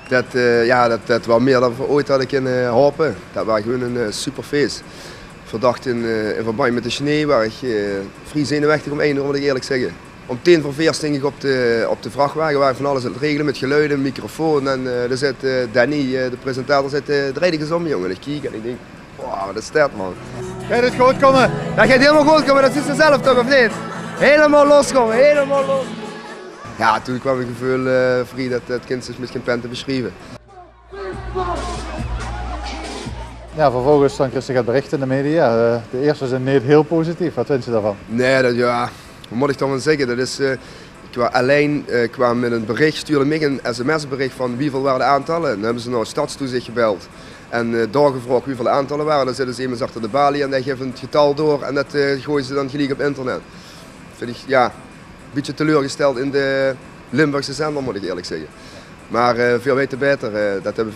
Dat was meer dan we ooit hadden kunnen hopen. Dat was gewoon een super feest. Verdacht in verband met de sneeuw waar ik vrij zenuwachtig om 1 uur, moet ik eerlijk zeggen. Om 10:45 sting ik op de vrachtwagen waar ik van alles aan het regelen met geluiden, microfoon. En daar zit Danny, de presentator, draait ik eens om, jongen. Ik kijk en ik denk, wow, dat is sterk, man. Gaat het goed komen? Dat gaat helemaal goed komen, dat is ze zelf toch, of niet? Helemaal los komen, helemaal los. Ja, toen kwam het gevoel vrij dat het kind zich met geen pen te beschrijven. Ja, vervolgens dan kreeg je het bericht in de media. De eerste zijn niet heel positief. Wat vind je daarvan? Nee, wat moet ik dan wel zeggen? Dat is, ik kwam met een bericht, stuurde mij een sms-bericht van wieveel waren de aantallen. Dan hebben ze naar Stadstoezicht gebeld en doorgevraagd wieveel aantallen waren. Dan zitten ze iemand achter de balie en die geven het getal door en dat gooien ze dan gelijk op internet. Vind ik een beetje teleurgesteld in de Limburgse zender, moet ik eerlijk zeggen. Maar veel weten beter, dat hebben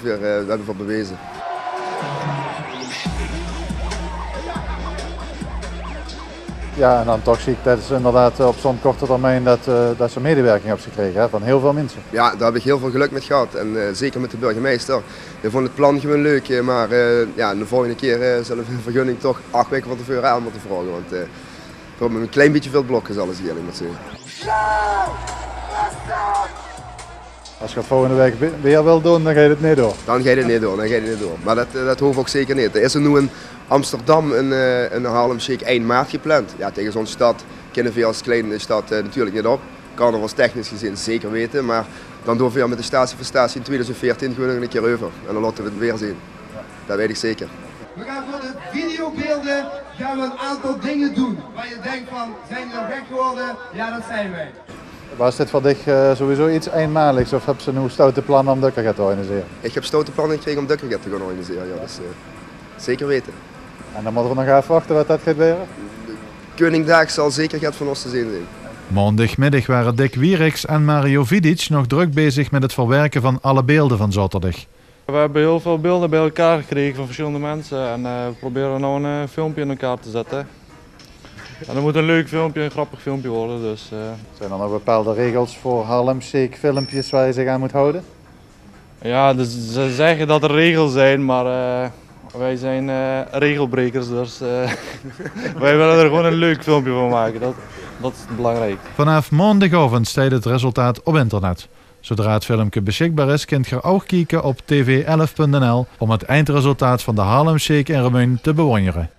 we bewezen. Ja, en dan toch zie ik dat ze inderdaad op zo'n korte termijn dat ze medewerking hebben gekregen, hè, van heel veel mensen. Ja, daar heb ik heel veel geluk met gehad en zeker met de burgemeester. Ik vond het plan gewoon leuk, maar de volgende keer zullen we een vergunning toch 8 weken van tevoren aan moeten vragen. Want we hebben een klein beetje veel blokken, zal ik eerlijk maar zeggen. Als je het volgende week weer wil doen, dan ga je het niet door. Dan ga je het niet door, Maar dat hoeft ook zeker niet. Er is er nu in Amsterdam een Harlem Shake 1 maart gepland. Ja, tegen zo'n stad kennen we als kleine stad natuurlijk niet op. Carnavalstechnisch gezien zeker weten, maar dan doen we met de statie voor statie in 2014 gewoon nog een keer over. En dan laten we het weer zien. Dat weet ik zeker. We gaan voor de videobeelden gaan we een aantal dingen doen. Waar je denkt van, zijn die nou gek geworden? Ja, dat zijn wij. Was dit voor dich sowieso iets eenmaligs of heb ze nu stoute plannen om Dukkerget te organiseren? Ik heb stoute plannen gekregen om Dukkerget te gaan organiseren, ja, dus zeker weten. En dan moeten we nog even wachten wat dat gaat worden? Koningdag zal zeker van ons te zien zijn. Maandagmiddag waren Dick Wieriks en Mario Vidic nog druk bezig met het verwerken van alle beelden van zaterdag. We hebben heel veel beelden bij elkaar gekregen van verschillende mensen en we proberen nu een filmpje in elkaar te zetten. En dat moet een leuk filmpje, een grappig filmpje worden. Dus, Zijn er nog bepaalde regels voor Harlem Shake filmpjes waar je zich aan moet houden? Ja, dus ze zeggen dat er regels zijn, maar wij zijn regelbrekers, dus wij willen er gewoon een leuk filmpje van maken. Dat is belangrijk. Vanaf maandagavond staat het resultaat op internet. Zodra het filmpje beschikbaar is, kunt je ook kijken op tv11.nl om het eindresultaat van de Harlem Shake in Remuyn te bewonderen.